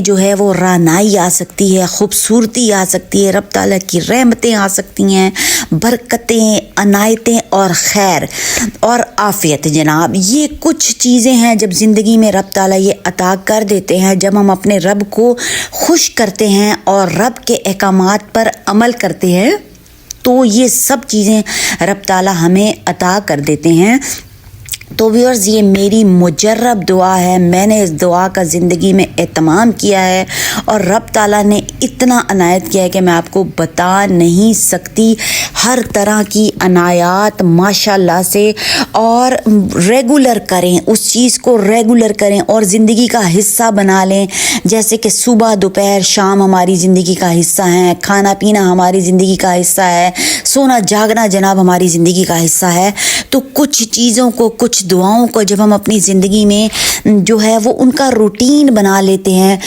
जो है वो रानाई आ सकती है, खूबसूरती आ सकती है, रब ताला की रहमतें आ सकती हैं, बरकतें, अनायतें और खैर और आफ़ियत। जनाब, ये कुछ चीज़ें हैं जब ज़िंदगी में रब ताला ये अता कर देते हैं, जब हम अपने रब को खुश करते हैं और रब के अहकामात पर अमल करते हैं, तो ये सब चीज़ें रब ताला हमें अता कर देते हैं। तो व्यूअर्स, ये मेरी मुजर्रब दुआ है, मैंने इस दुआ का ज़िंदगी में एहतमाम किया है और रब ताला ने इतना अनायत किया है कि मैं आपको बता नहीं सकती। हर तरह की अनायात माशाल्लाह से, और रेगुलर करें, उस चीज़ को रेगुलर करें और ज़िंदगी का हिस्सा बना लें। जैसे कि सुबह दोपहर शाम हमारी ज़िंदगी का हिस्सा है, खाना पीना हमारी ज़िंदगी का हिस्सा है, सोना जागना जनाब हमारी ज़िंदगी का हिस्सा है। तो कुछ चीज़ों को, कुछ दुआओं को जब हम अपनी ज़िंदगी में जो है वो उनका रूटीन बना लेते हैं,